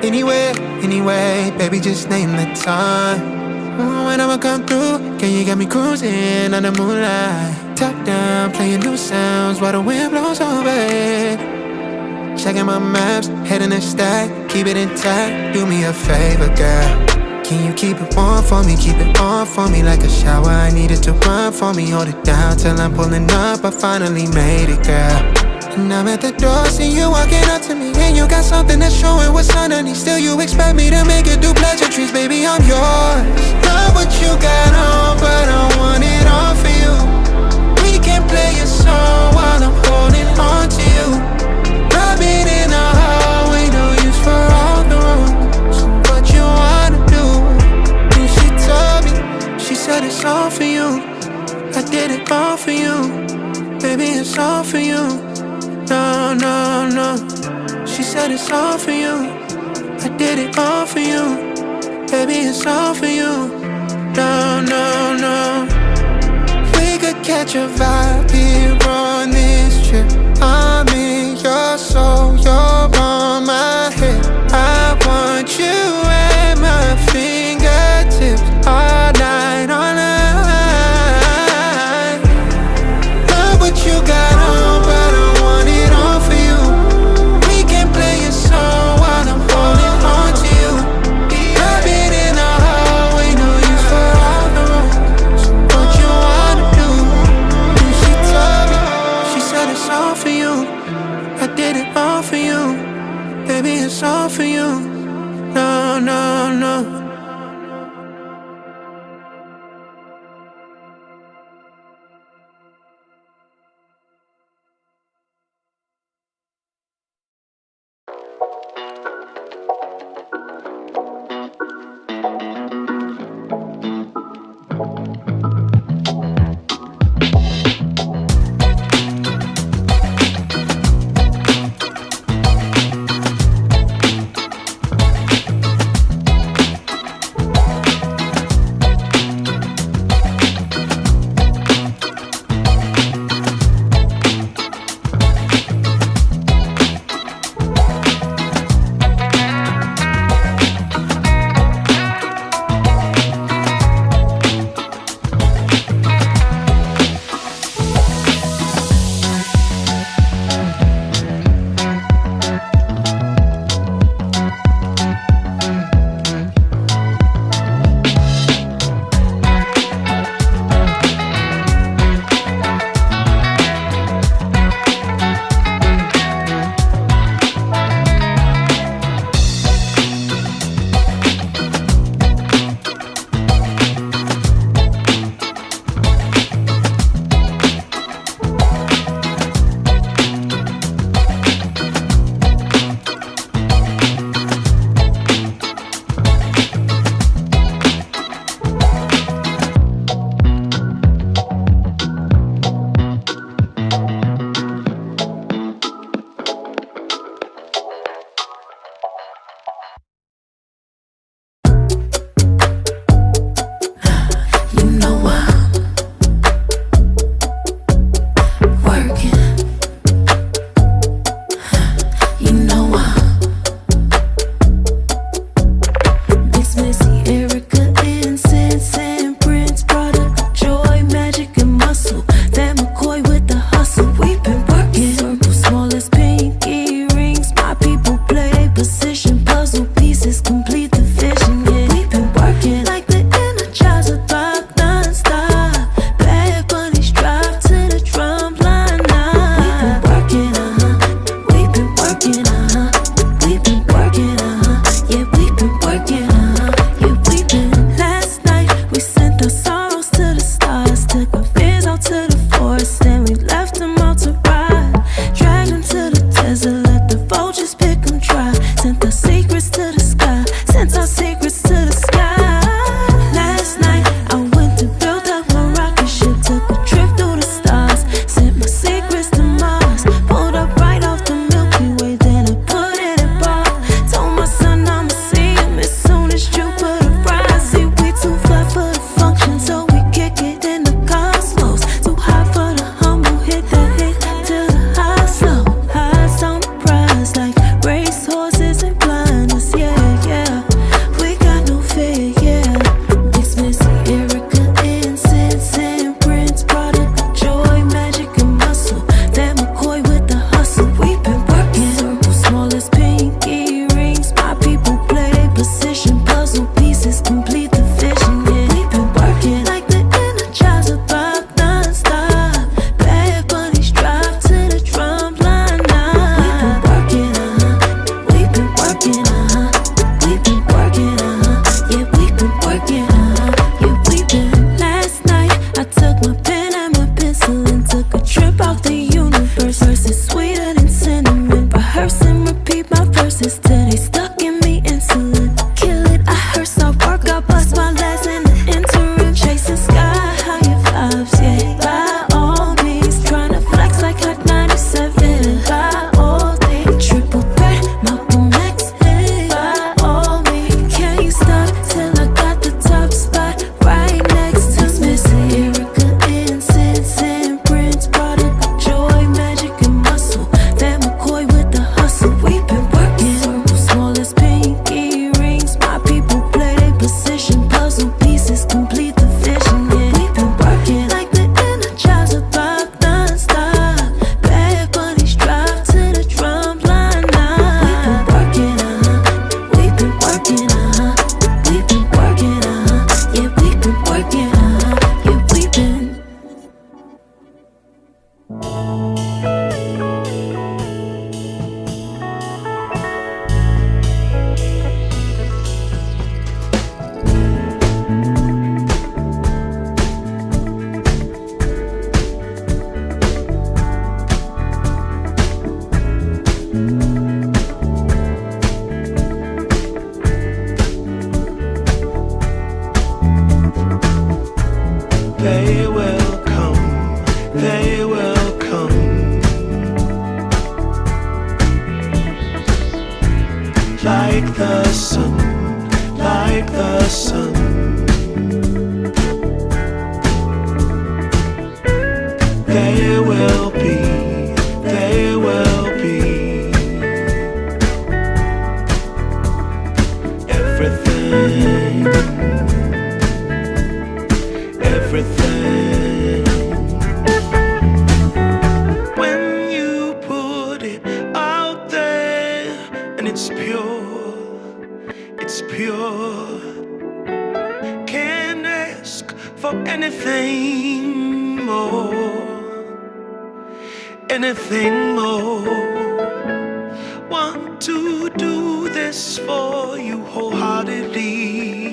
Anyway, baby, just name the time. When I'ma come through, can you get me cruising under moonlight? Top down, playing new sounds while the wind blows over it. Checking my maps, heading a stack, keep it intact. Do me a favor, girl. Can you keep it warm for me, keep it on for me like a shower? I need it to run for me, hold it down till I'm pulling up. I finally made it, girl. And I'm at the door, see you walking up to me, and you got something that's showing what's underneath. Still you expect me to make it do pleasantries, baby, I'm yours. Love what you got on, but I want it all for you. We can play a song while I'm holding on to you. Rubbing in the hallway, no use for all the rules. What you wanna do? And she told me, she said it's all for you. I did it all for you. Baby, it's all for you. No, no, no. She said it's all for you. I did it all for you. Baby, it's all for you. No, no, no. We could catch a vibe here on this trip. I'm in your soul, you're on my head. I want you at my fingertips all night, all night. Love what you got on, but I want it all for you. We can play a song while I'm holding on to you. Rubbing in the hallway, no use for all the rules. What you wanna do? And she told me, she said it's all for you. I did it all for you. Baby, it's all for you. No, no, no. Write my verses till they stuck in me insulin. Kill it, I heard soft work, I bust my legs in the interim. Chasing sky, higher vibes, yeah. By all means, tryna flex like Hot 97. By all things, triple threat, Malcolm X. Hey, by all means, can't stop till I got the top spot right next to Missy Erica Incense and Prince brought it joy, magic and muscle. Van McCoy with the hustle. We've been working circles, small as pinky rings. My people play their position. Puzzle pieces complete the vision. Yeah, we've been working like the Energizer Bob non-stop. Bad bunnies drive to the drum line now. We've been working, we've been working, we've been working, yeah, we've been working, yeah, we've been. They will come, they will come, like the sun, like the sun. They will be, they will be everything. Everything. When you put it out there and it's pure, it's pure. Can't ask for anything more, anything more. Want to do this for you wholeheartedly.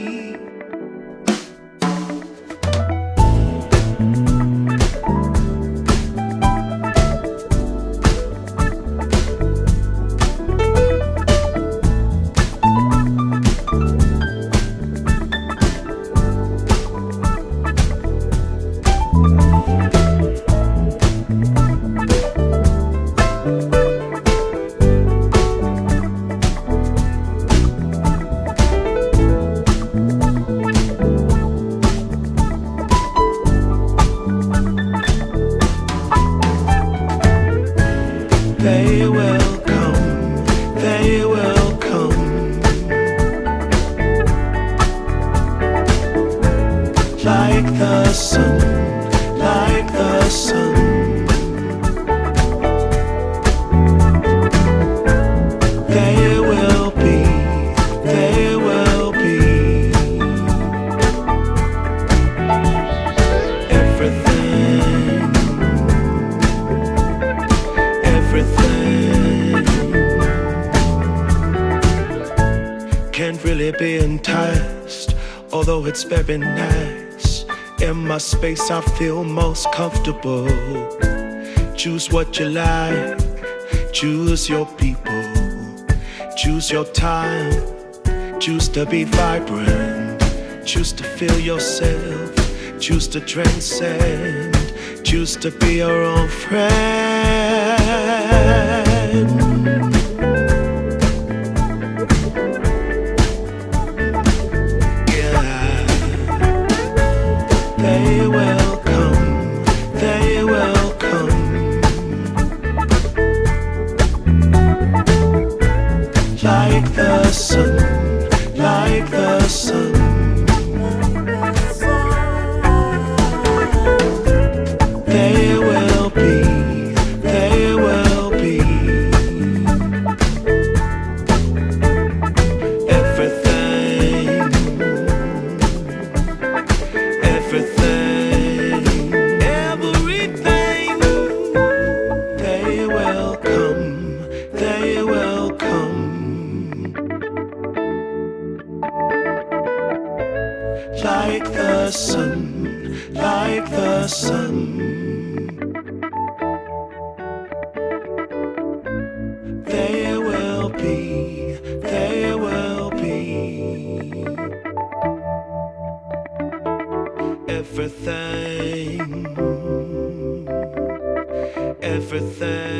They will come, they will come, like the sun, like the sun. They will be, they will be everything. Everything. Can't really be enticed, although it's very nice. In my space I feel most comfortable. Choose what you like, choose your people, choose your time, choose to be vibrant, choose to feel yourself, choose to transcend, choose to be your own friend. Yeah, they will come, they will come, like the sun, like the sun. They will be, they will be everything, everything, everything. They will come, they will come, like the sun, like the sun. They will be everything, everything.